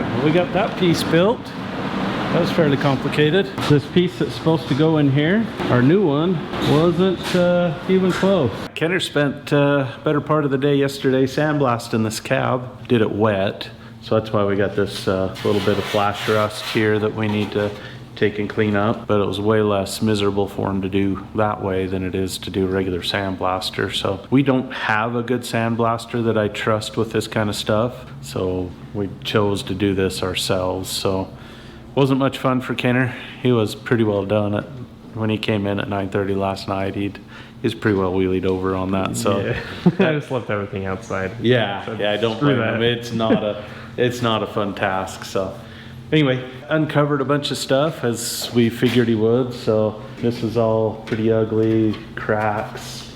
right, well, we got that piece built. That was fairly complicated. This piece that's supposed to go in here, our new one, wasn't even close. Kenner spent better part of the day yesterday sandblasting this cab. Did it wet, so that's why we got this little bit of flash rust here that we need to take and clean up. But it was way less miserable for him to do that way than it is to do a regular sandblaster. So we don't have a good sandblaster that I trust with this kind of stuff, so we chose to do this ourselves. So wasn't much fun for Kenner. He was pretty well done at when he came in at 9:30 last night. He's pretty well wheelied over on that. So yeah. I just left everything outside. Yeah, so yeah, I don't blame him. It's not a fun task. So anyway, uncovered a bunch of stuff as we figured he would. So this is all pretty ugly, cracks,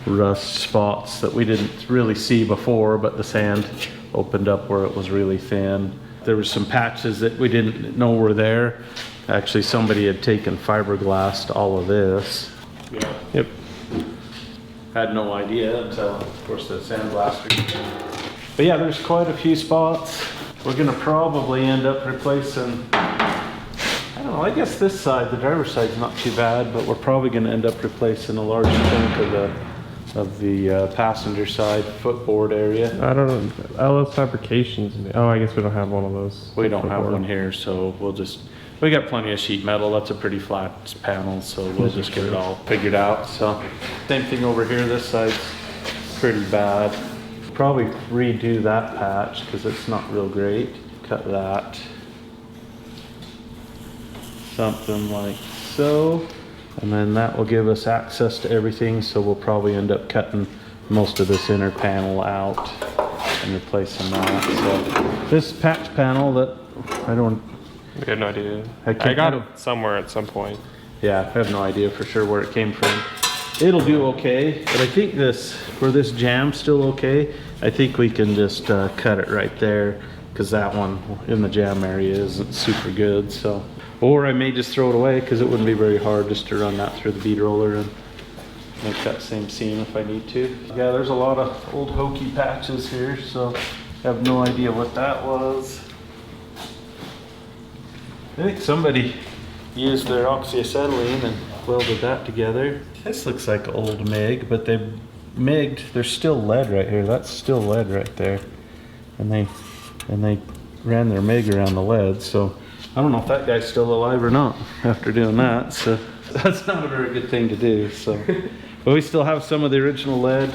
rust spots that we didn't really see before, but the sand opened up where it was really thin. There were some patches that we didn't know were there. Actually, somebody had taken fiberglassed all of this. Yeah. Yep. Had no idea until, of course, the sandblaster. But yeah, there's quite a few spots. We're gonna probably end up replacing, I don't know, I guess this side, the driver's side's not too bad, but we're probably gonna end up replacing a large chunk of the passenger side footboard area. I don't know. All those fabrications. Oh, I guess we don't have one of those. We don't have one here, so we got plenty of sheet metal. That's a pretty flat panel, so we'll just get it all figured out. So same thing over here. This side's pretty bad. Probably redo that patch because it's not real great. Cut that. Something like so. And then that will give us access to everything, so we'll probably end up cutting most of this inner panel out and replacing that. So this patch panel that I don't... We have no idea. I got it somewhere at some point. Yeah, I have no idea for sure where it came from. It'll do okay, but I think for this jam's still okay. I think we can just cut it right there because that one in the jam area isn't super good. So. Or I may just throw it away because it wouldn't be very hard just to run that through the bead roller and make that same seam if I need to. Yeah, there's a lot of old hokey patches here, so I have no idea what that was. I think somebody used their oxyacetylene and welded that together. This looks like old MIG, but they MIG'd, there's still lead right here. That's still lead right there. And they ran their MIG around the lead, so I don't know if that guy's still alive or not after doing that, so that's not a very good thing to do. So, but we still have some of the original lead.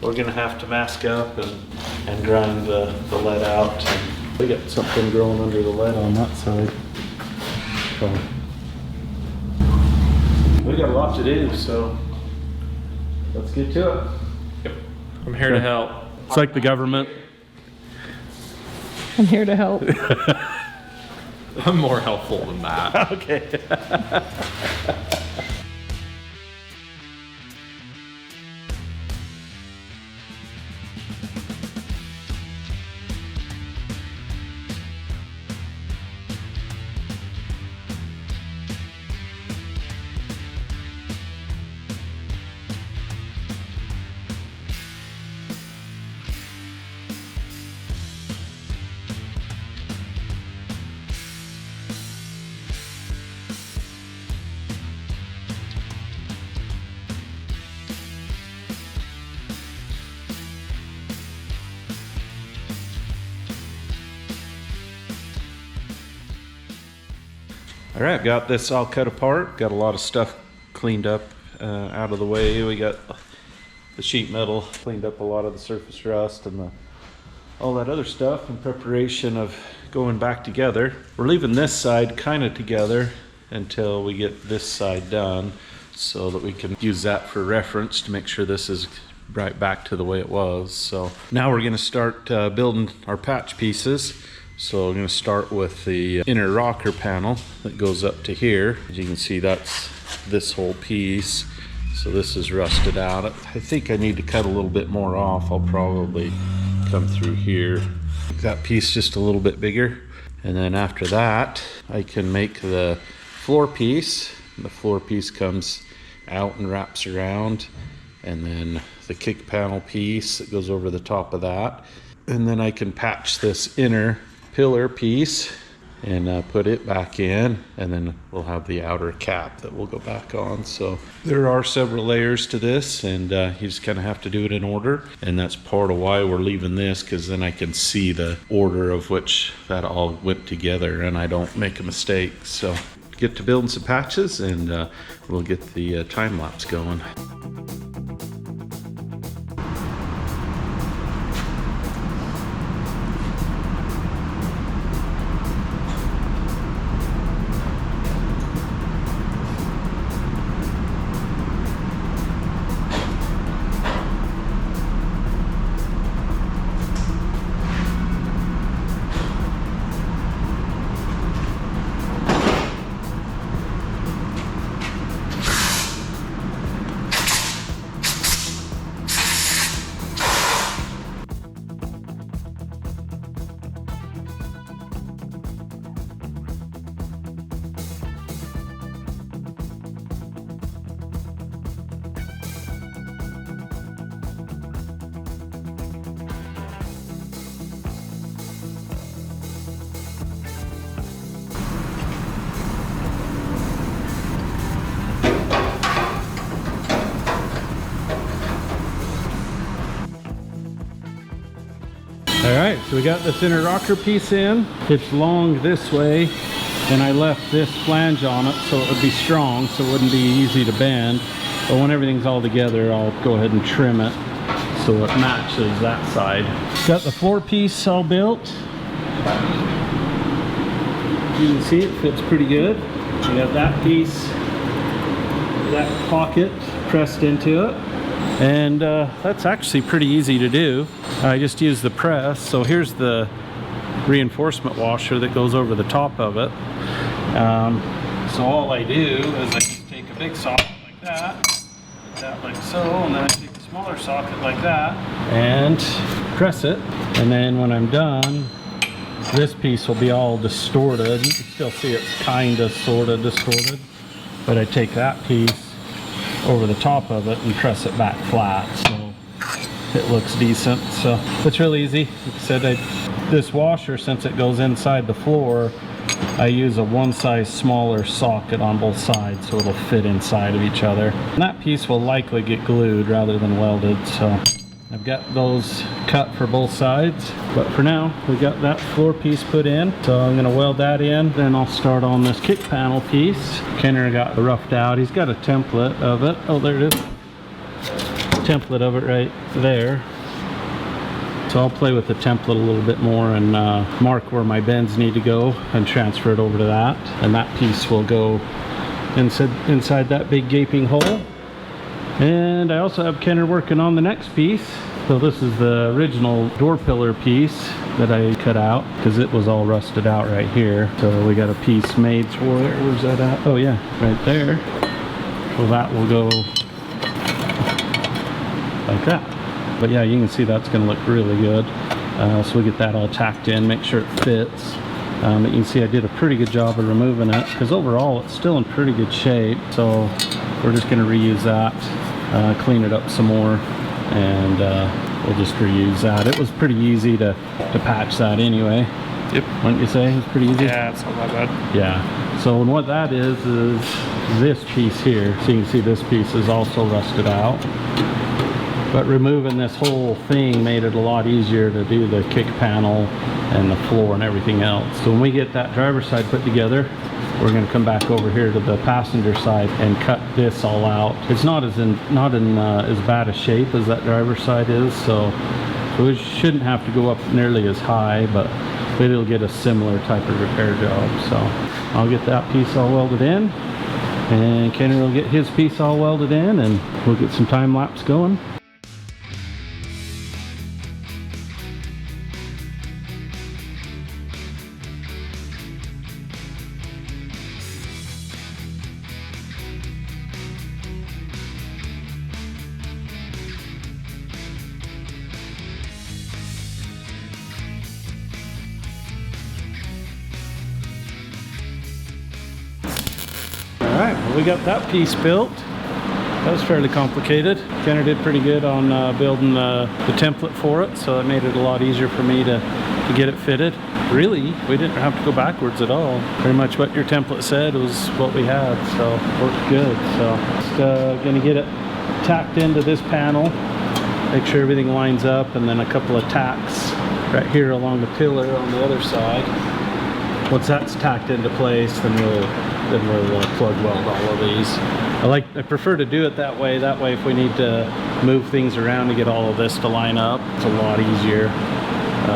We're gonna have to mask up and grind the lead out. And we got something growing under the lead on that side. So we got a lot to do, so let's get to it. Yep. I'm here to help. It's like the government. I'm here to help. I'm more helpful than that. Okay. All right, got this all cut apart. Got a lot of stuff cleaned up out of the way. We got the sheet metal cleaned up, a lot of the surface rust and all that other stuff in preparation of going back together. We're leaving this side kind of together until we get this side done so that we can use that for reference to make sure this is right back to the way it was. So now we're going to start building our patch pieces. So I'm going to start with the inner rocker panel that goes up to here. As you can see, that's this whole piece. So this is rusted out. I think I need to cut a little bit more off. I'll probably come through here. Make that piece just a little bit bigger. And then after that, I can make the floor piece. The floor piece comes out and wraps around. And then the kick panel piece that goes over the top of that. And then I can patch this inner pillar piece and put it back in, and then we'll have the outer cap that will go back on. So there are several layers to this, and you just kind of have to do it in order, and that's part of why we're leaving this, because then I can see the order of which that all went together and I don't make a mistake. So get to building some patches, and we'll get the time lapse going. All right, so we got this inner rocker piece in. It's long this way, and I left this flange on it so it would be strong, so it wouldn't be easy to bend. But when everything's all together, I'll go ahead and trim it so it matches that side. Got the floor piece all built. You can see it fits pretty good. We got that piece, that pocket pressed into it. And that's actually pretty easy to do. I just use the press. So here's the reinforcement washer that goes over the top of it. So all I do is I just take a big socket like that, put that like so, and then I take a smaller socket like that and press it. And then when I'm done, this piece will be all distorted. You can still see it's kind of sort of distorted, but I take that piece over the top of it and press it back flat, so it looks decent. So it's really easy. Like I said, this washer, since it goes inside the floor, I use a one size smaller socket on both sides so it'll fit inside of each other. And that piece will likely get glued rather than welded, so I've got those cut for both sides. But for now, we got that floor piece put in, so I'm going to weld that in. Then I'll start on this kick panel piece. Kenner got roughed out. He's got a template of it. Oh, there it is. Template of it right there. So I'll play with the template a little bit more and mark where my bends need to go and transfer it over to that. And that piece will go inside that big gaping hole. And I also have Kenner working on the next piece. So this is the original door pillar piece that I cut out because it was all rusted out right here. So we got a piece made for it. Where's that at? Oh yeah, right there. So that will go like that. But yeah, you can see that's going to look really good. So we get that all tacked in, make sure it fits. But you can see I did a pretty good job of removing it because overall it's still in pretty good shape. So we're just going to reuse that, clean it up some more, and we'll just reuse that. It was pretty easy to patch that anyway. Yep. Wouldn't you say? It was pretty easy? Yeah, it's not that bad. Yeah. So and what that is this piece here. So you can see this piece is also rusted out. But removing this whole thing made it a lot easier to do the kick panel and the floor and everything else. So when we get that driver's side put together, we're going to come back over here to the passenger side and cut this all out. It's not in as bad a shape as that driver's side is, so we shouldn't have to go up nearly as high, but it'll get a similar type of repair job. So I'll get that piece all welded in, and Kenner will get his piece all welded in, and we'll get some time lapse going. Alright, well, we got that piece built. that was fairly complicated. Kenner did pretty good on building the template for it, so it made it a lot easier for me to get it fitted. Really, we didn't have to go backwards at all. Pretty much what your template said was what we had, so worked good. So just gonna get it tacked into this panel, make sure everything lines up, and then a couple of tacks right here along the pillar on the other side. Once that's tacked into place, then we'll plug weld all of these. I prefer to do it that way. That way, if we need to move things around to get all of this to line up, it's a lot easier.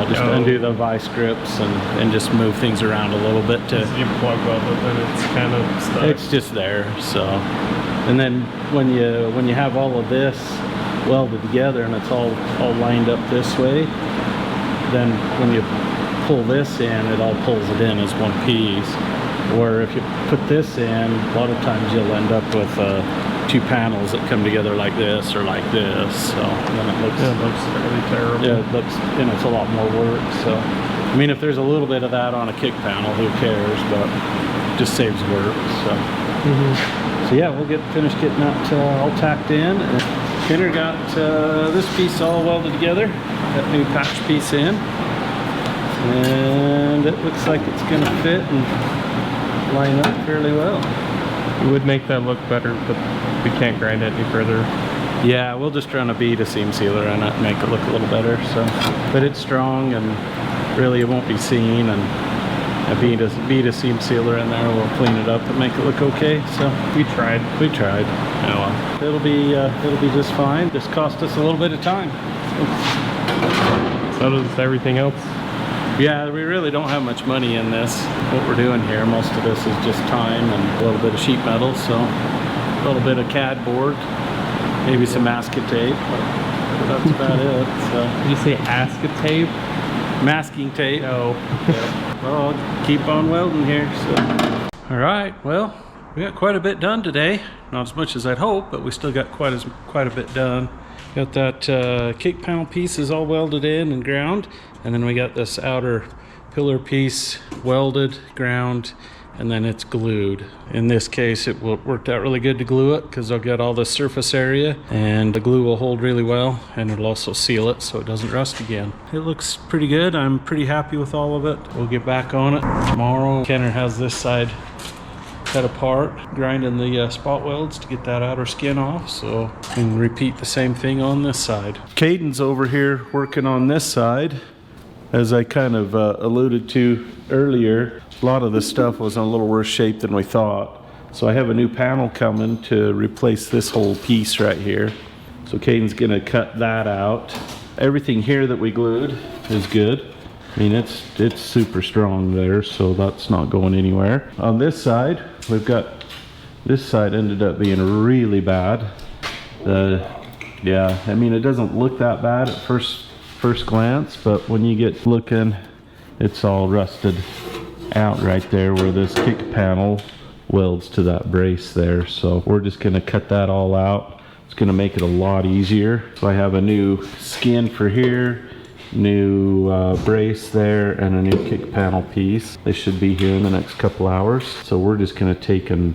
Just undo the vice grips and just move things around a little bit to. You plug weld it, and it's kind of stuck. It's just there. So, and then when you have all of this welded together and it's all lined up this way, then when you pull this in, it all pulls it in as one piece. Or if you put this in, a lot of times you'll end up with two panels that come together like this or like this. So then it looks fairly terrible. Yeah, it looks, and it's a lot more work. So I mean, if there's a little bit of that on a kick panel, who cares? But it just saves work. So so yeah, we'll finish getting that all tacked in. And Kenner got this piece all welded together. That new patch piece in, and it looks like it's gonna fit and line up fairly well. It would make that look better, but we can't grind it any further. Yeah, we'll just run a bead of seam sealer on it and make it look a little better. So, but it's strong and really it won't be seen, and a bead of seam sealer in there will clean it up and make it look okay. So we tried. Oh well, it'll be just fine. Just cost us a little bit of time. So does everything else. Yeah, we really don't have much money in this. What we're doing here, most of this is just time and a little bit of sheet metal, so a little bit of CAD board, maybe some masking tape, but that's about it. So. Did you say acetate? Masking tape. No. Yeah. Well, I'll keep on welding here. So. All right, well, we got quite a bit done today. Not as much as I'd hoped, but we still got quite a bit done. Got that kick panel piece is all welded in and ground, and then we got this outer pillar piece welded, ground, and then it's glued. In this case, it worked out really good to glue it because I'll get all the surface area, and the glue will hold really well, and it'll also seal it so it doesn't rust again. It looks pretty good. I'm pretty happy with all of it. We'll get back on it tomorrow. Kenner has this side cut apart, grinding the spot welds to get that outer skin off, so we can repeat the same thing on this side. Kaden's over here working on this side. As I kind of alluded to earlier, a lot of this stuff was in a little worse shape than we thought. So I have a new panel coming to replace this whole piece right here. So Kaden's gonna cut that out. Everything here that we glued is good. I mean, it's super strong there, so that's not going anywhere. On this side, we've got, this side ended up being really bad. Yeah, I mean, it doesn't look that bad at first glance, but when you get looking, it's all rusted out right there where this kick panel welds to that brace there. So we're just gonna cut that all out. It's gonna make it a lot easier. So I have a new skin for here, new brace there, and a new kick panel piece. They should be here in the next couple hours. So we're just gonna take and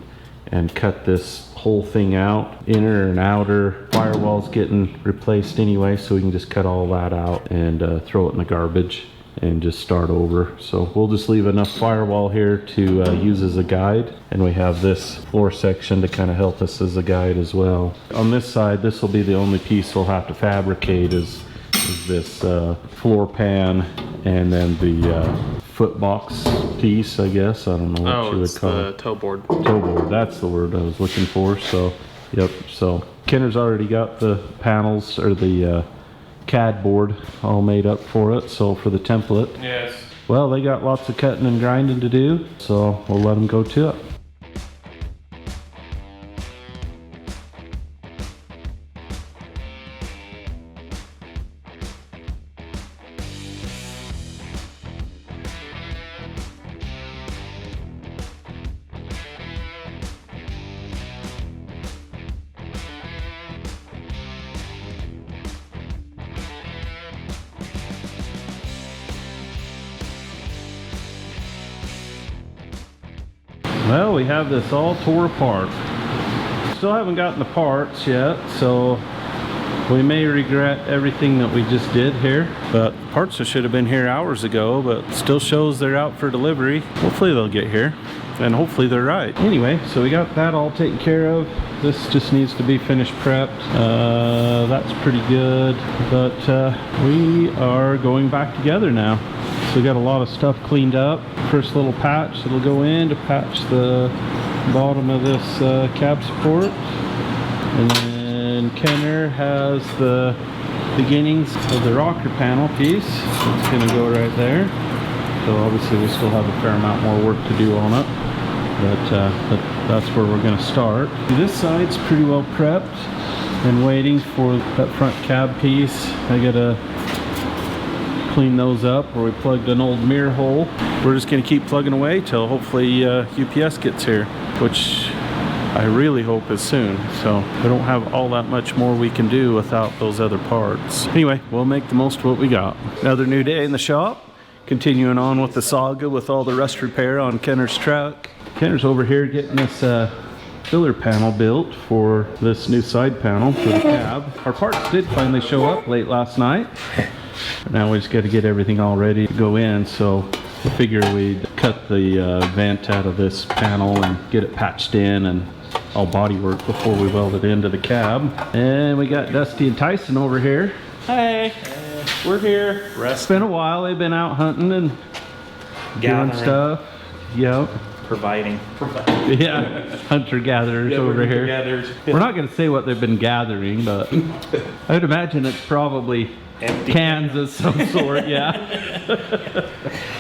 cut this whole thing out. Inner and outer firewall's getting replaced anyway, so we can just cut all that out and throw it in the garbage and just start over. So we'll just leave enough firewall here to use as a guide, and we have this floor section to kind of help us as a guide as well. On this side, this will be the only piece we'll have to fabricate is this floor pan, and then the foot box piece, I guess. I don't know what you would call it. Toe board. Toe board, that's the word I was looking for. So, yep. So Kenner's already got the panels, or the CAD board all made up for it. So for the template, yes. Well, they got lots of cutting and grinding to do, so we'll let them go to it. Well, we have this all tore apart. still haven't gotten the parts yet, so we may regret everything that we just did here. But the parts should have been here hours ago, but it still shows they're out for delivery. Hopefully they'll get here, and hopefully they're right. Anyway, so we got that all taken care of. This just needs to be finished prepped. That's pretty good, but we are going back together now. So we got a lot of stuff cleaned up. First little patch that'll go in to patch the bottom of this cab support, and then Kenner has the beginnings of the rocker panel piece. It's going to go right there. So obviously we still have a fair amount more work to do on it, but that's where we're going to start. This side's pretty well prepped and waiting for that front cab piece. I got to clean those up where we plugged an old mirror hole. We're just going to keep plugging away till hopefully UPS gets here, which I really hope is soon. So we don't have all that much more we can do without those other parts. Anyway, we'll make the most of what we got. Another new day in the shop. Continuing on with the saga with all the rust repair on Kenner's truck. Kenner's over here getting this filler panel built for this new side panel for the cab. Our parts did finally show up late last night. Now we just got to get everything all ready to go in, so we figure we'd cut the vent out of this panel and get it patched in and all body work before we weld it into the cab. And we got Dusty and Tyson over here. Hey, we're here. It's been a while. They've been out hunting and doing stuff. Yep. Providing. Yeah, hunter-gatherers over here. We're not going to say what they've been gathering, but I would imagine it's probably empty cans of some sort, yeah.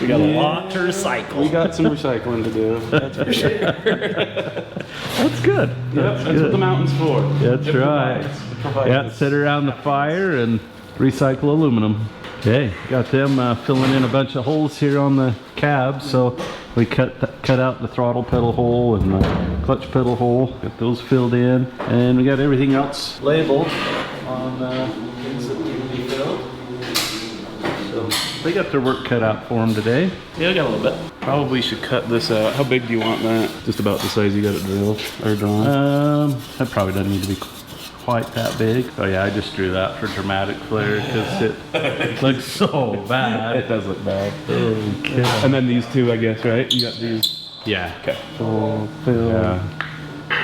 We got a lot to recycle. We got some recycling to do, that's for sure. That's good. That's what the mountain's for. That's right. Yeah, sit around the fire and recycle aluminum. Okay, got them filling in a bunch of holes here on the cab, so we cut out the throttle pedal hole and the clutch pedal hole, got those filled in, and we got everything else labeled on things that need to be filled. So they got their work cut out for them today. Yeah, I got a little bit. Probably should cut this out. How big do you want that? Just about the size you got it drilled or drawn? That probably doesn't need to be quite that big. Oh yeah, I just drew that for dramatic flair because it looks so bad. It does look bad. Okay. And then these two, I guess, right? You got these. Yeah. Okay. Full, fill,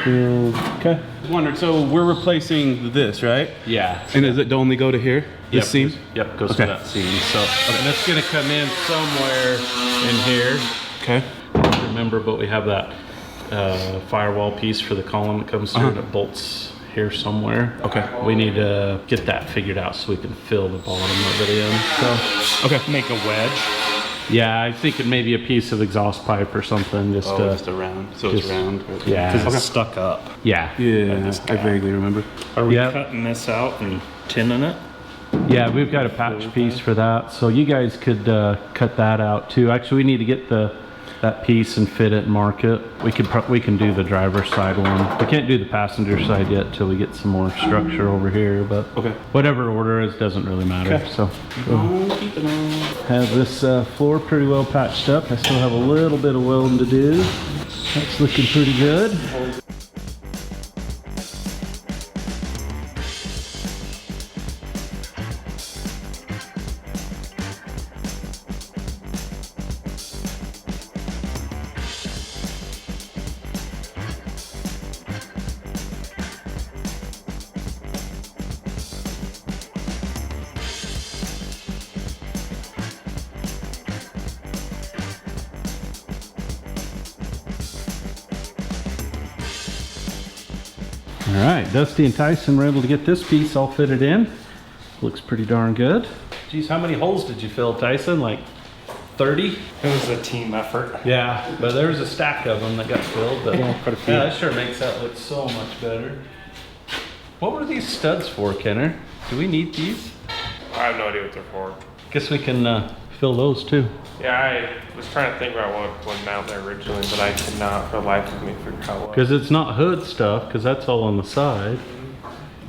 fill. Okay. Wondered. So we're replacing this, right? Yeah. And does it only go to here? This seam? Yep, goes Okay. to that seam. So, and it's gonna come in somewhere in here. Okay. I don't remember, but we have that firewall piece for the column that comes through and it bolts here somewhere. Okay. We need to get that figured out so we can fill the bottom of it in. So, Okay. Make a wedge. yeah, I think it may be a piece of exhaust pipe or something. Just Just around. So it's just- round. yeah. Because it's stuck up. Yeah. Yeah. I vaguely remember. Are we Yep. cutting this out and tinning it? Yeah, we've got a patch piece for that, so you guys could cut that out too. Actually, we need to get that piece and fit it and mark it. We can do the driver's side one. We can't do the passenger side yet till we get some more structure over here, but Okay. whatever order is doesn't really matter. Okay. So Keep it on. have this floor pretty well patched up. I still have a little bit of welding to do. That's looking pretty good. All right, Dusty and Tyson were able to get this piece all fitted in. Looks pretty darn good. Geez, how many holes did you fill, Tyson? Like 30? It was a team effort. Yeah, but there was a stack of them that got filled. But Yeah, quite a few. Yeah, that sure makes that look so much better. What were these studs for, Kenner? Do we need these? I have no idea what they're for. Guess we can fill those too. Yeah, I was trying to think about what would mount there originally, but I could not for the life of me figure out what. Because it's not hood stuff, because that's all on the side.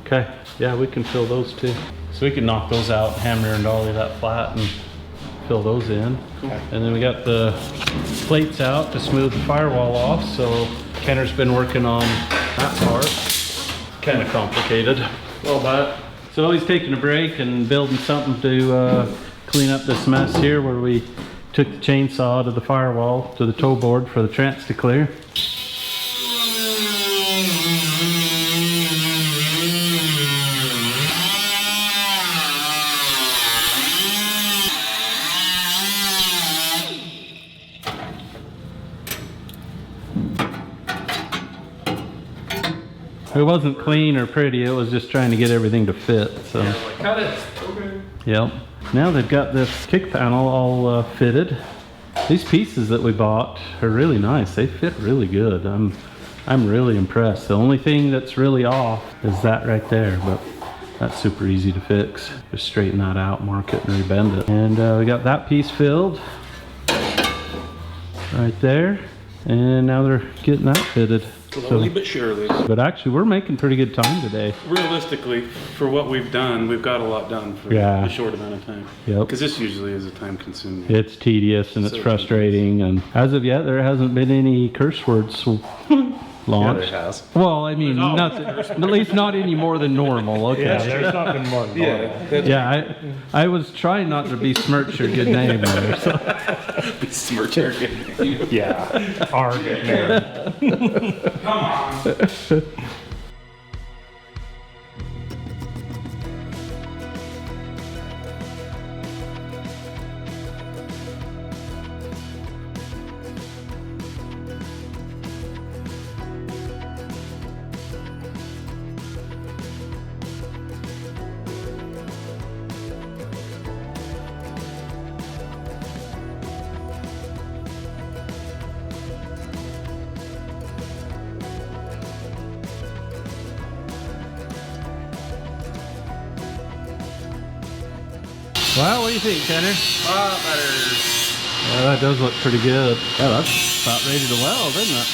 Okay, yeah, we can fill those too. So we can knock those out, hammer and dolly that flat and fill those in. Cool. And then we got the plates out to smooth the firewall off. So Kenner's been working on that part. kind of complicated. Well, but so he's taking a break and building something to clean up this mess here where we took the chainsaw to the firewall to the toe board for the trance to clear. It wasn't clean or pretty, it was just trying to get everything to fit, so. Cut it. Okay. Yep. Now they've got this kick panel all fitted. These pieces that we bought are really nice. They fit really good. I'm really impressed. The only thing that's really off is that right there, but that's super easy to fix. Just straighten that out, mark it, and rebend it. And we got that piece filled right there. And now they're getting that fitted. Slowly but surely. But actually, we're making pretty good time today. Realistically, for what we've done, we've got a lot done for a short amount of time. Yep. Because this usually is a time consuming. It's tedious and it's frustrating, and as of yet, there hasn't been any curse words launched. Yeah, there has. Well, I mean, nothing, at least not any more than normal. Okay. Yeah, there's not been more than normal. Yeah, I was trying not to besmirch your good name there. So. Besmirch your good name. Yeah, our good name. Come on. Well, what do you think, Kenner? Better. Yeah, that does look pretty good. Yeah, that's about ready to weld, isn't it?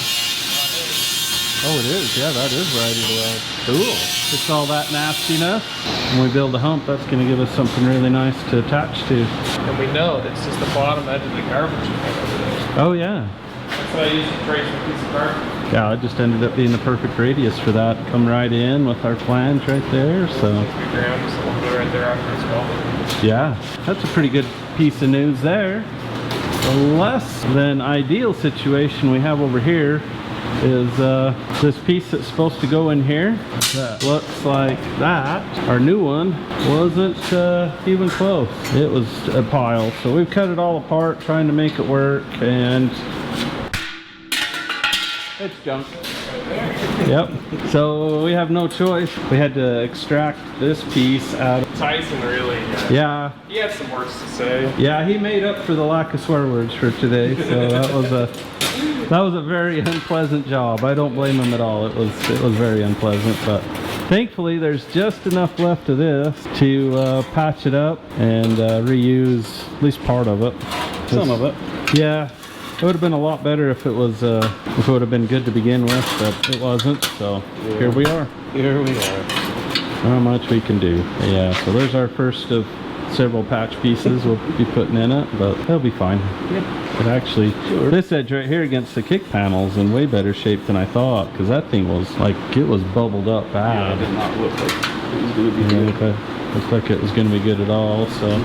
Oh, it is. Yeah, that is ready to weld. Cool. Fix all that nastiness. When we build a hump, that's going to give us something really nice to attach to. And we know it's just the bottom edge of the garbage right over there. Oh, yeah. That's what I used to trace a piece of garbage. Yeah, it just ended up being the perfect radius for that. Come right in with our flange right there, so. 3 grams, a little bit right there after it's welded. Yeah, that's a pretty good piece of news there. The less than ideal situation we have over here is this piece that's supposed to go in here that looks like that. Our new one wasn't even close. It was a pile, so we've cut it all apart trying to make it work, and it's junk. Yep. So we have no choice. We had to extract this piece out of. Tyson really, Yeah. he had some words to say. Yeah, he made up for the lack of swear words for today. So that was a very unpleasant job. I don't blame him at all. It was very unpleasant, but thankfully there's just enough left of this to patch it up and reuse at least part of it. Some of it. Yeah. It would have been a lot better if it was if it would have been good to begin with, but it wasn't. So here we are. Here we are. Not much we can do. Yeah. So there's our first of several patch pieces we'll be putting in it, but they'll be fine. Yeah. It actually, this edge right here against the kick panel's in way better shape than I thought, because that thing was like, it was bubbled up bad. Yeah, it did not look like it was going to be good. Looked like it was going to be good at all. So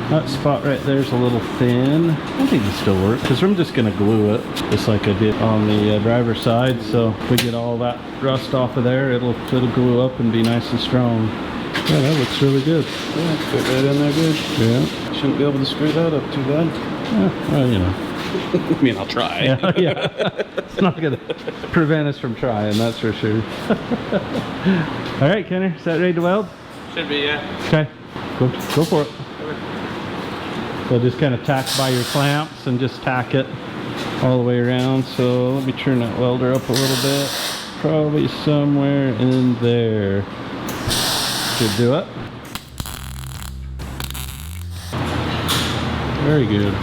that spot right there's a little thin. I think it'll still work because I'm just going to glue it just like I did on the driver's side. So if we get all that rust off of there, it'll glue up and be nice and strong. Yeah, that looks really good. Yeah, fit right in there good. Yeah. Shouldn't be able to screw that up too bad. Yeah, well, you know. I mean, I'll try. Yeah, yeah. It's not going to prevent us from trying, that's for sure. All right, Kenner, is that ready to weld? Should be, yeah. Okay, go for it. So just kind of tack by your clamps and just tack it all the way around. So let me turn that welder up a little bit. Probably somewhere in there. Should do it. Very good.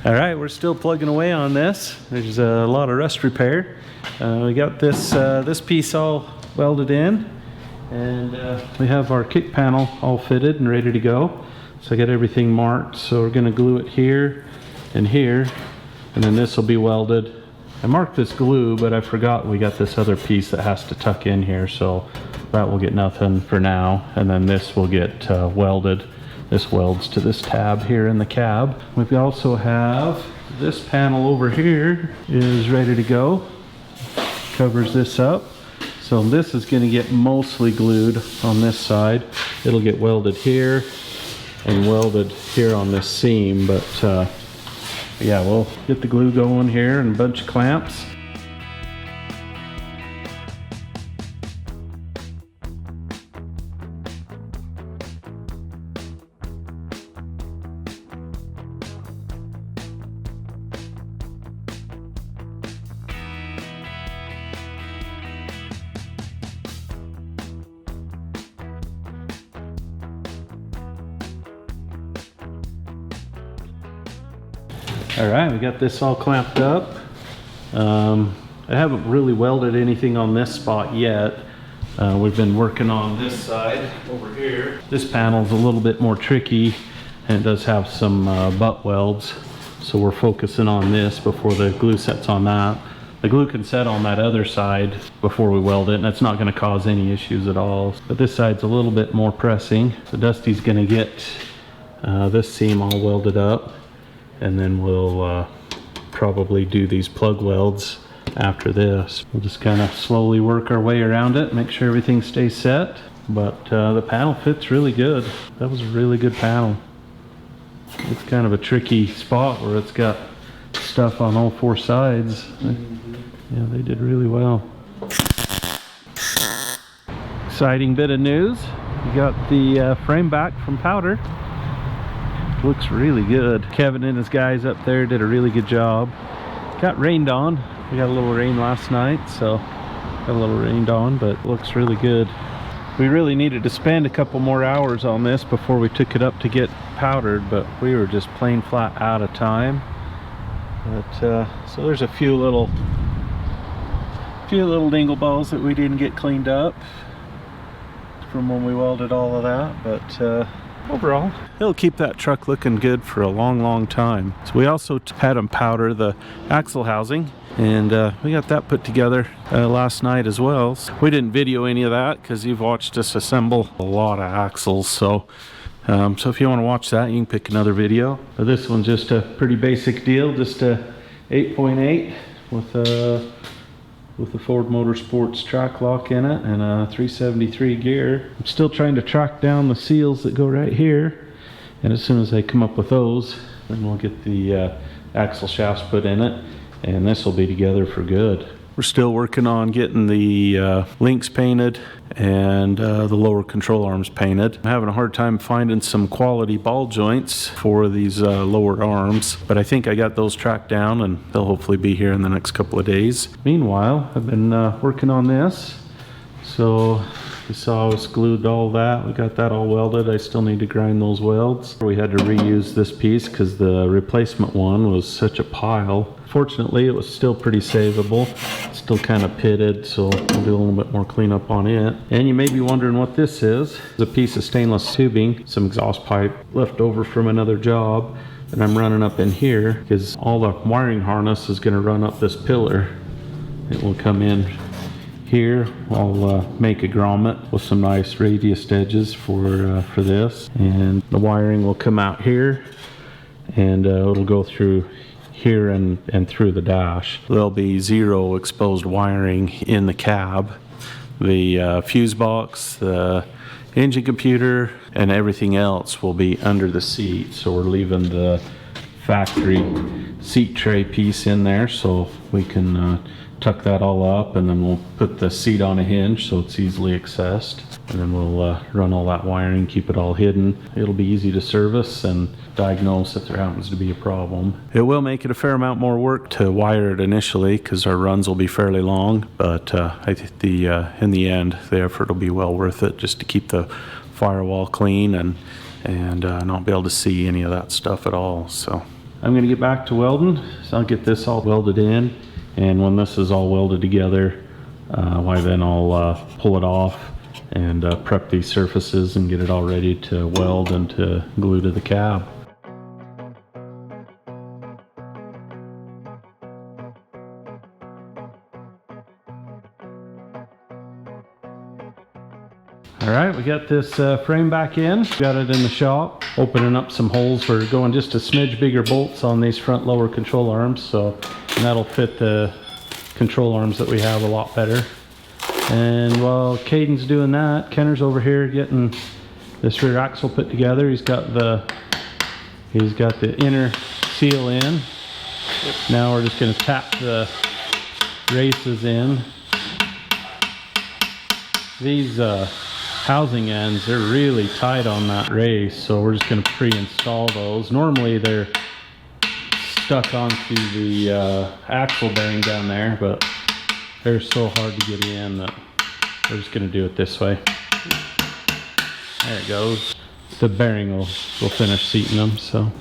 All right, we're still plugging away on this. There's a lot of rust repair. We got this piece all welded in, and we have our kick panel all fitted and ready to go. So I got everything marked. So we're going to glue it here and here, and then this will be welded. I marked this glue, but I forgot we got this other piece that has to tuck in here, so that will get nothing for now, and then this will get welded. This welds to this tab here in the cab. We also have this panel over here is ready to go. Covers this up. So this is going to get mostly glued on this side. It'll get welded here and welded here on this seam, but yeah, we'll get the glue going here and a bunch of clamps. All right, we got this all clamped up. I haven't really welded anything on this spot yet. We've been working on this side over here. This panel's a little bit more tricky, and it does have some butt welds. So we're focusing on this before the glue sets on that. The glue can set on that other side before we weld it, and that's not going to cause any issues at all. But this side's a little bit more pressing. So Dusty's going to get this seam all welded up, and then we'll probably do these plug welds after this. We'll just kind of slowly work our way around it, make sure everything stays set. But the panel fits really good. That was a really good panel. It's kind of a tricky spot where it's got stuff on all four sides. Yeah, they did really well. Exciting bit of news. We got the frame back from powder. Looks really good. Kevin and his guys up there did a really good job. Got rained on. We got a little rain last night, so got a little rained on, but looks really good. We really needed to spend a couple more hours on this before we took it up to get powdered, but we were just plain flat out of time. But so there's a few little dingle balls that we didn't get cleaned up from when we welded all of that, but overall, it'll keep that truck looking good for a long time. So we also had them powder the axle housing, and we got that put together last night as well. So we didn't video any of that because you've watched us assemble a lot of axles. So if you want to watch that, you can pick another video. But this one's just a pretty basic deal, just a 8.8 with the Ford Motorsports track lock in it and a 373 gear. I'm still trying to track down the seals that go right here, and as soon as I come up with those, then we'll get the axle shafts put in it, and this will be together for good. We're still working on getting the links painted and the lower control arms painted. I'm having a hard time finding some quality ball joints for these lower arms, but I think I got those tracked down, and they'll hopefully be here in the next couple of days. Meanwhile, I've been working on this. So you saw us glued all that. We got that all welded. I still need to grind those welds. We had to reuse this piece because the replacement one was such a pile. Fortunately, it was still pretty savable. It's still kind of pitted, so we'll do a little bit more cleanup on it. And you may be wondering what this is. It's a piece of stainless tubing, some exhaust pipe left over from another job that I'm running up in here because all the wiring harness is going to run up this pillar. It will come in here. I'll make a grommet with some nice radius edges for this, and the wiring will come out here, and it'll go through here and through the dash. There'll be zero exposed wiring in the cab. The fuse box, the engine computer, and everything else will be under the seat. So we're leaving the factory seat tray piece in there so we can tuck that all up, and then we'll put the seat on a hinge so it's easily accessed, and then we'll run all that wiring, keep it all hidden. It'll be easy to service and diagnose if there happens to be a problem. It will make it a fair amount more work to wire it initially because our runs will be fairly long, but I think in the end the effort will be well worth it, just to keep the firewall clean and not be able to see any of that stuff at all. So I'm going to get back to welding. So I'll get this all welded in, and when this is all welded together, why then I'll pull it off and prep these surfaces and get it all ready to weld and to glue to the cab. All right, we got this frame back in. Got it in the shop. Opening up some holes. We're going just a smidge bigger bolts on these front lower control arms, so and that'll fit the control arms that we have a lot better. And while Kaden's doing that, Kenner's over here getting this rear axle put together. He's got the inner seal in. Now we're just going to tap the races in. These housing ends, they're really tight on that race, so we're just going to pre-install those. Normally they're stuck onto the axle bearing down there, but they're so hard to get in that we're just going to do it this way. There it goes. The bearing will finish seating them. So.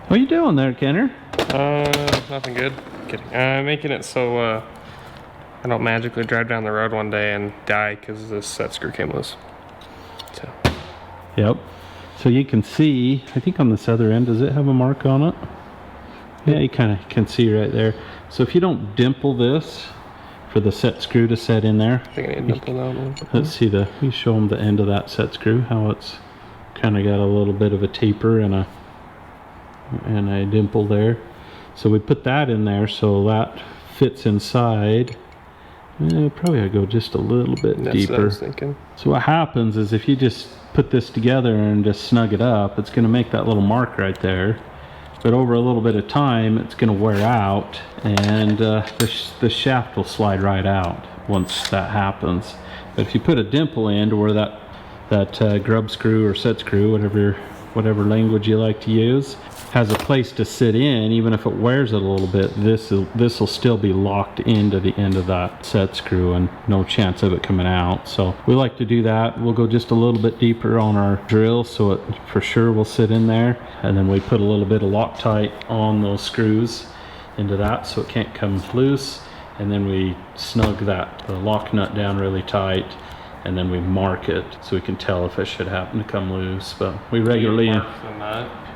What are you doing there, Kenner? Nothing good. Kidding. Making it so I don't magically drive down the road one day and die because this set screw came loose. So. Yep. So you can see, I think on this other end, does it have a mark on it? Yeah, you kind of can see right there. So if you don't dimple this for the set screw to set in there. I think I need to dimple that one. Let's see you show them the end of that set screw, how it's kind of got a little bit of a taper and a dimple there. So we put that in there so that fits inside. Probably I go just a little bit That's deeper. what I was thinking. So what happens is if you just put this together and just snug it up, it's going to make that little mark right there. But over a little bit of time, it's going to wear out, and the shaft will slide right out once that happens. But if you put a dimple in to where that grub screw or set screw, whatever language you like to use, has a place to sit in, even if it wears it a little bit, this will still be locked into the end of that set screw and no chance of it coming out. So we like to do that. We'll go just a little bit deeper on our drill so it for sure will sit in there, and then we put a little bit of Loctite on those screws into that so it can't come loose, and then we snug the lock nut down really tight, and then we mark it so we can tell if it should happen to come loose. But we regularly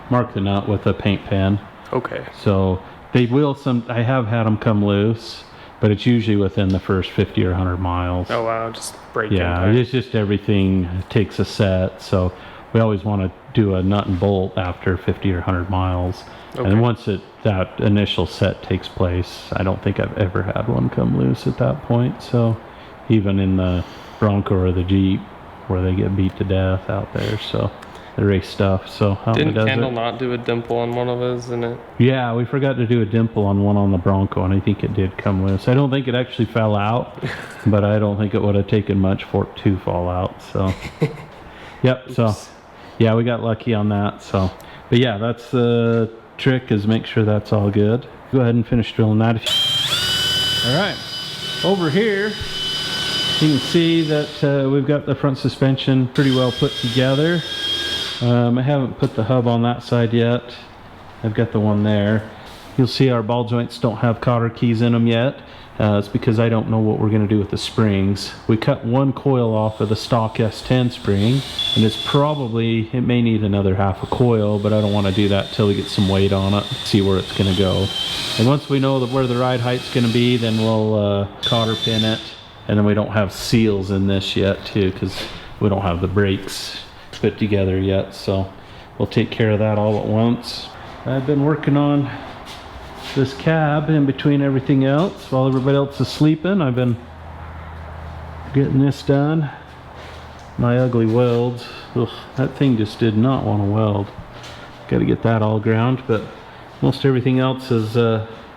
mark the nut with a paint pen. Okay. So they will I have had them come loose, but it's usually within the first 50 or 100 miles. Oh wow, just break Yeah, impact. it's just everything takes a set. So we always want to do a nut and bolt after 50 or 100 miles. Okay. And once that initial set takes place, I don't think I've ever had one come loose at that point. So even in the Bronco or the Jeep where they get beat to death out there, so the race stuff. So Didn't Kendall not do a dimple on one of his in it? Yeah, we forgot to do a dimple on one on the Bronco, and I think it did come loose. I don't think it actually fell out, but I don't think it would have taken much for it to fall out. So yep. So yeah, we got lucky on that. So but yeah, that's the trick, is make sure that's all good. Go ahead and finish drilling that. All right, over here you can see that we've got the front suspension pretty well put together. I haven't put the hub on that side yet. I've got the one there. You'll see our ball joints don't have cotter keys in them yet. It's because I don't know what we're going to do with the springs. We cut one coil off of the stock S10 spring, and it may need another half a coil, but I don't want to do that till we get some weight on it, see where it's going to go. And once we know where the ride height's going to be, then we'll cotter pin it. And then we don't have seals in this yet too, because we don't have the brakes put together yet, so we'll take care of that all at once. I've been working on this cab in between everything else while everybody else is sleeping. I've been getting this done. My ugly welds. Ugh, that thing just did not want to weld. Got to get that all ground, but most everything else is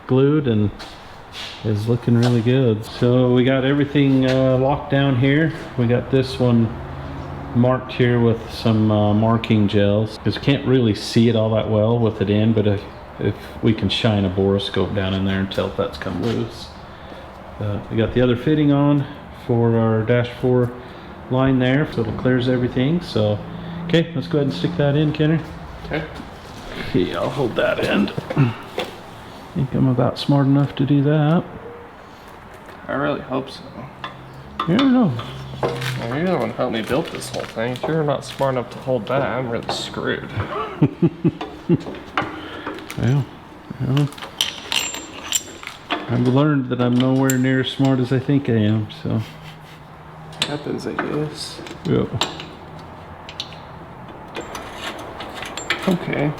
glued and is looking really good. So we got everything locked down here. We got this one marked here with some marking gels, because you can't really see it all that well with it in, but if we can shine a borescope down in there and tell if that's come loose. We got the other fitting on for our dash 4 line there, so it clears everything. So okay, let's go ahead and stick that in, Kenner. Okay. Okay, I'll hold that end. I think I'm about smart enough to do that. I really hope so. I don't know. Well, you're the one who helped me build this whole thing. If you're not smart enough to hold that, I'm really screwed. Well, I've learned that I'm nowhere near as smart as I think I am, so. Happens, I guess. Yeah. Okay.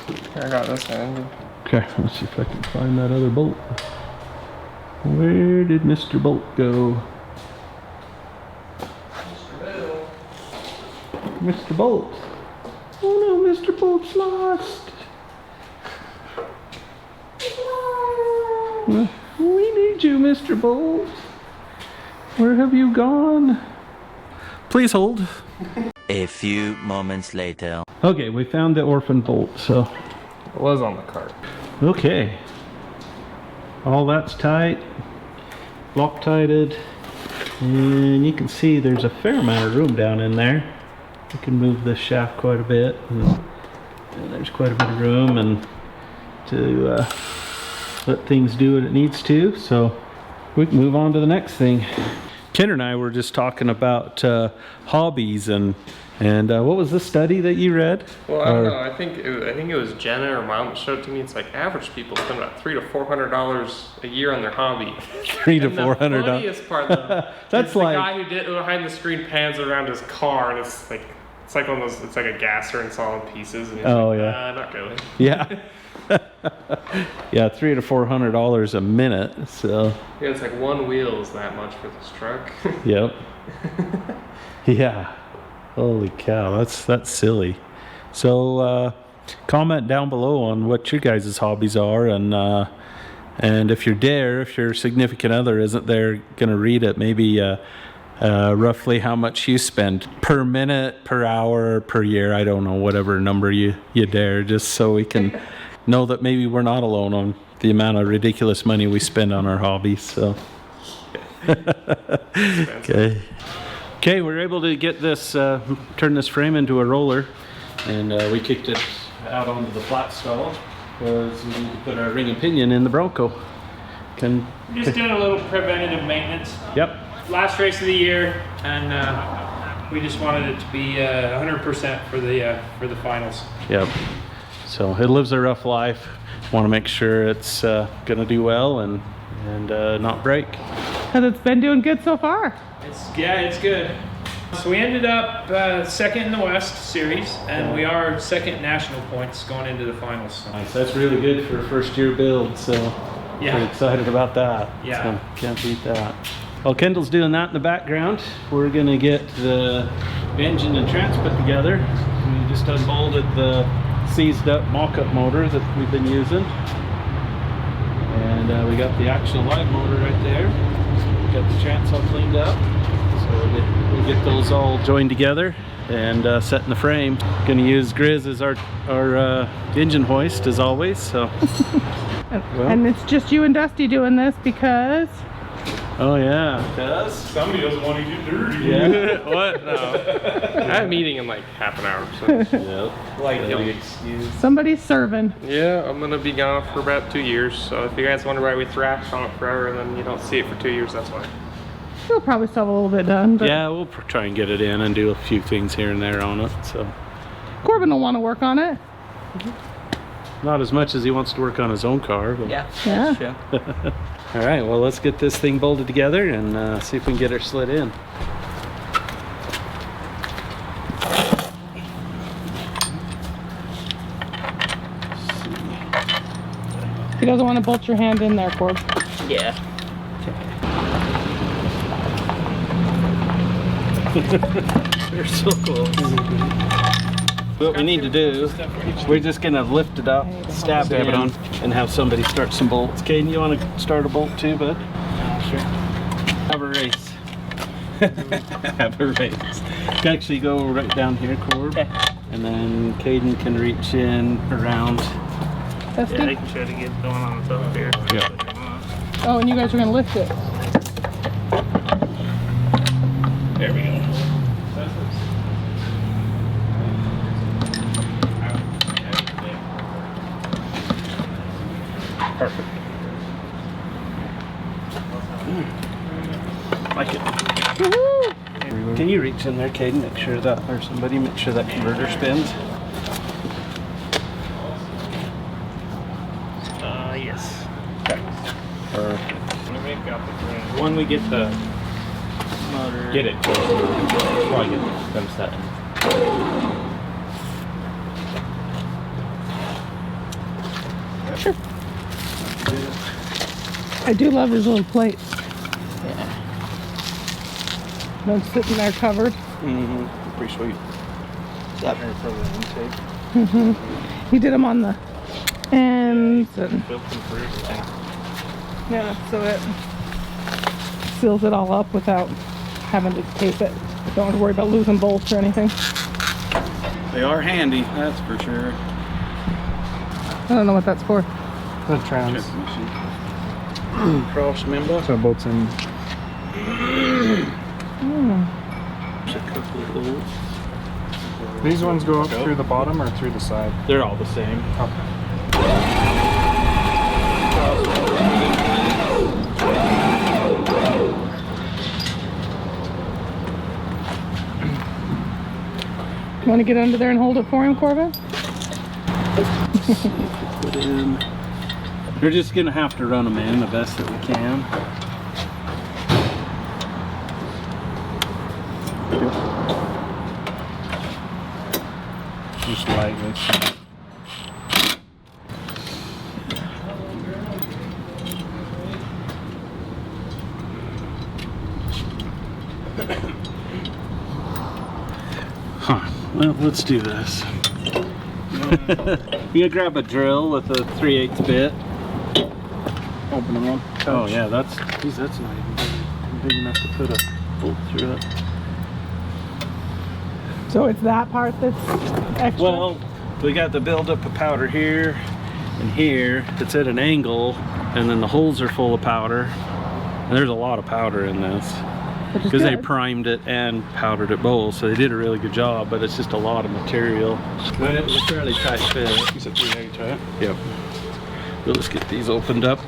Here, I got this end. Okay, let's see if I can find that other bolt. Where did Mr. Bolt go? Mr. Bolt. Oh no, Mr. Bolt's lost. We need you, Mr. Bolt. Where have you gone? Please hold. A few moments later. Okay, we found the orphan bolt, so. It was on the cart. Okay. All that's tight, Loctited, and you can see there's a fair amount of room down in there. We can move this shaft quite a bit, and there's quite a bit of room and to let things do what it needs to. So we can move on to the next thing. Kenner and I were just talking about hobbies and what was the study that you read? Well, I don't know. I think it was Jenna or Mom showed it to me. It's like average people spend about $300 to $400 a year on their hobby. $300 to $400. The funniest part, though, that's is like the guy who did behind the screen pans around his car, and it's like one of those. It's like a gasser in solid pieces. And he's like, yeah, not really. Yeah. Yeah, $300 to $400 a minute. So yeah, it's like one wheel is that much for this truck. Yep. Yeah. Holy cow, that's silly. So comment down below on what your guys' hobbies are, and if you're there, if your significant other isn't there gonna read it, maybe roughly how much you spend per minute, per hour, per year, I don't know, whatever number you dare, just so we can know that maybe we're not alone on the amount of ridiculous money we spend on our hobbies. So okay, we're able to get this turn this frame into a roller, and we kicked it out onto the flat stall because we need to put our ring and pinion in the Bronco. Just doing a little preventative maintenance. Yep. Last race of the year, and we just wanted it to be 100% for the finals. Yep. So it lives a rough life. Want to make sure it's gonna do well and not break. Because it's been doing good so far. It's good. So we ended up second in the West Series, and we are second national points going into the finals. So. Nice. That's really good for a first year build. So Yeah. pretty excited about that. Yeah. So can't beat that. While Kendall's doing that in the background, we're gonna get the engine and trans put together. We just unbolted the seized up mock-up motor that we've been using, and we got the actual live motor right there. We got the trans all cleaned up, so we'll get those all joined together and set in the frame. Gonna use Griz as our engine hoist as always. So And it's just you and Dusty doing this because oh yeah, does Somebody doesn't want to get dirty. yeah. What? No. I have a meeting in like half an hour. So. Yep. Like, Silly excuse. somebody's serving. Yeah, I'm gonna be gone for about 2 years. So if you guys wonder why we thrashed on it forever and then you don't see it for 2 years, that's why. We'll probably still have a little bit done, but Yeah, we'll try and get it in and do a few things here and there on it. So Corbin will want to work on it. not as much as he wants to work on his own car. But. Yeah. All right, well, let's get this thing bolted together and see if we can get her slid in. He doesn't want to bolt your hand in there, Corb. Yeah. They're so cool. What we need to do, we're just gonna lift it up, stab it on, and have somebody start some bolts. Kaden, you want to start a bolt too, bud? Sure. Have a race. Have a race. You can actually go right down here, Corb. Okay. And then Kaden can reach in around. That's Yeah, I can try to get going on the top here. Yeah. Oh, and you guys are gonna lift it. There we go. Perfect. Like it. Woohoo! Can you reach in there, Kaden? Make sure that, or somebody, make sure that converter spins. Yes. Okay. Perfect. When we get the motor. Get it. Probably get them set in. Sure. I do love his little plates. Yeah. Them sitting there covered. Mm-hmm. Pretty sweet. That here for the intake. Mm-hmm. He did them on the ends. And, yeah, so it seals it all up without having to tape it. Don't have to worry about losing bolts or anything. They are handy, that's for sure. I don't know what that's for. The trans. Cross member. So bolts in. There's a couple of holes. These ones go up through the bottom or through the side? They're all the same. Okay. You want to get under there and hold it for him, Corbin? Put in. We're just gonna have to run them in the best that we can. Just like this. Huh. Well, let's do this. You grab a drill with a 3/8 bit. Open them up. Oh yeah, that's geez, that's not even big enough to put a bolt through it. So it's that part that's extra? Well, we got the buildup of powder here and here. It's at an angle, and then the holes are full of powder. And there's a lot of powder in this. Because they primed it and powdered it both, so they did a really good job, but it's just a lot of material. But it was a fairly tight fit. You said 3/8, right? Yep. We'll just get these opened up.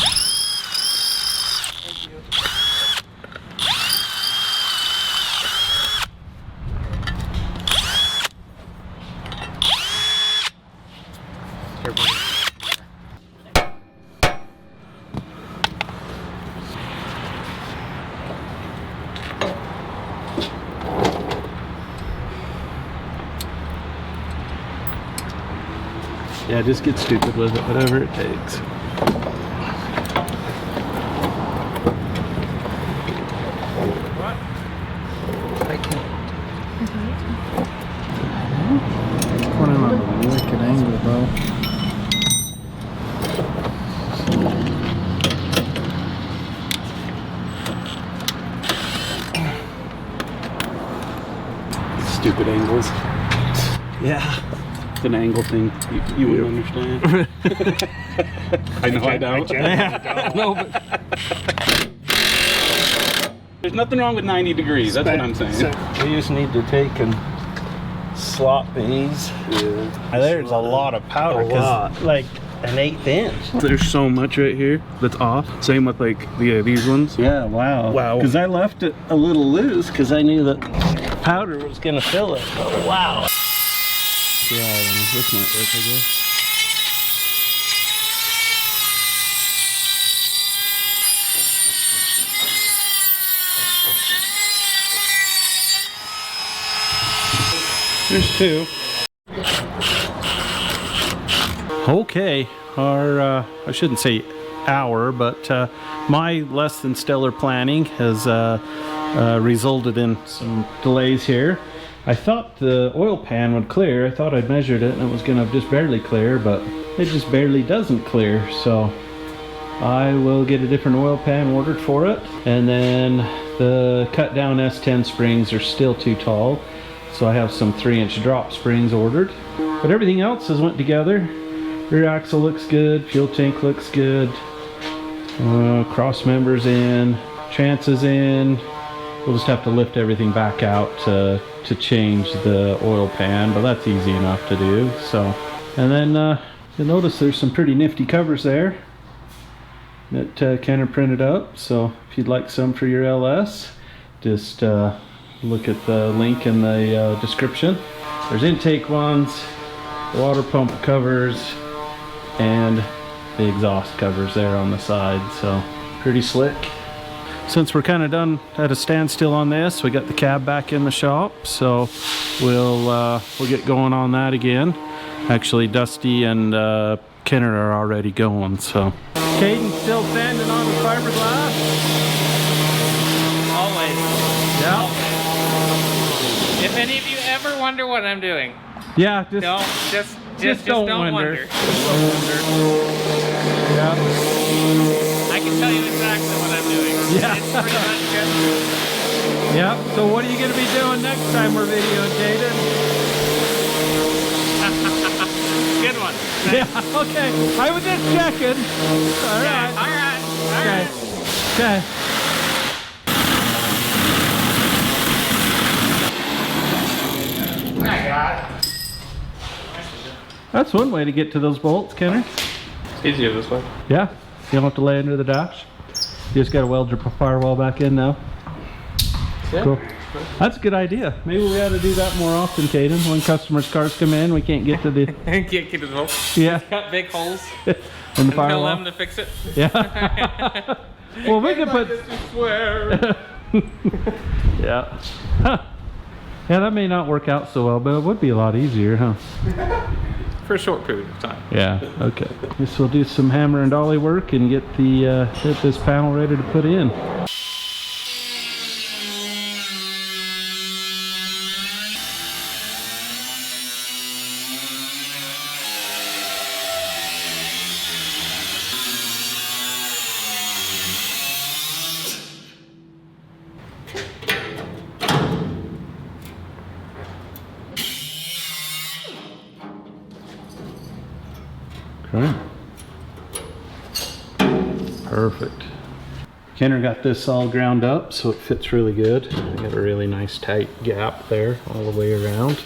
Yeah, just get stupid with it, whatever it takes. Put him on a wicked angle, bro. Stupid angles. Yeah. It's an angle thing. You wouldn't understand. I know I don't. No, but there's nothing wrong with 90 degrees. That's what I'm saying. We just need to take and slot these. Yeah. There's a lot of powder. Like an 1/8 inch. There's so much right here that's off. Same with like these ones. Yeah, wow. Wow. Because I left it a little loose because I knew that powder was going to fill it. Oh, wow. Yeah, this might work, I guess. There's two. Okay, our, I shouldn't say hour, but my less than stellar planning has resulted in some delays here. I thought the oil pan would clear. I thought I'd measured it and it was gonna just barely clear, but it just barely doesn't clear. So I will get a different oil pan ordered for it. And then the cut down S10 springs are still too tall. So I have some 3-inch drop springs ordered. But everything else has went together. Rear axle looks good, fuel tank looks good. Cross members in, chances in. We'll just have to lift everything back out to change the oil pan, but that's easy enough to do. So, and then you'll notice there's some pretty nifty covers there that Kenner printed up. So if you'd like some for your LS, just look at the link in the description. There's intake ones, water pump covers, and the exhaust covers there on the side. So pretty slick. Since we're kind of done at a standstill on this, we got the cab back in the shop, so we'll get going on that again. Actually, Dusty and Kenner are already going. So Kaden still standing on the fiberglass. Always. Yeah. Always. If any of you ever wonder what I'm doing, Yeah. just don't wonder. Don't wonder. Yeah. I can tell you exactly what I'm doing. Yeah. It's pretty much just... Yeah. So what are you going to be doing next time we're videoing, Kaden? Good one. Yeah. Okay. I was just checking. All right. All right. Okay. Okay. That's one way to get to those bolts, Kenner. It's easier this way. Yeah. You don't have to lay under the dash. You just got to weld your firewall back in now. Yeah. Cool. That's a good idea. Maybe we ought to do that more often, Kaden. When customers' cars come in, we can't get to the... Can't get to the hole. Yeah. Cut big holes. in the And tell firewall. them to fix it. Yeah. Well, we could put... Swear. Yeah. Huh. Yeah, that may not work out so well, but it would be a lot easier, huh? For a short period of time. Yeah, okay. Guess we'll do some hammer and dolly work and get the get this panel ready to put in. Okay. Perfect. Kenner got this all ground up so it fits really good. I got a really nice tight gap there all the way around.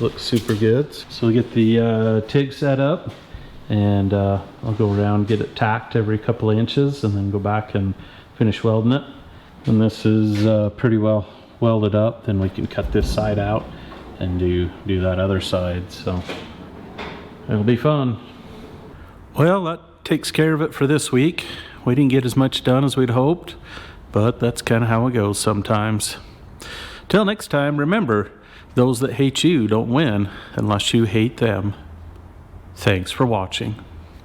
Looks super good. So we'll get the TIG set up and I'll go around, get it tacked every couple of inches and then go back and finish welding it. When this is pretty well welded up, then we can cut this side out and do that other side. So it'll be fun. Well, that takes care of it for this week. We didn't get as much done as we'd hoped, but that's kind of how it goes sometimes. Till next time, remember, those that hate you don't win unless you hate them. Thanks for watching.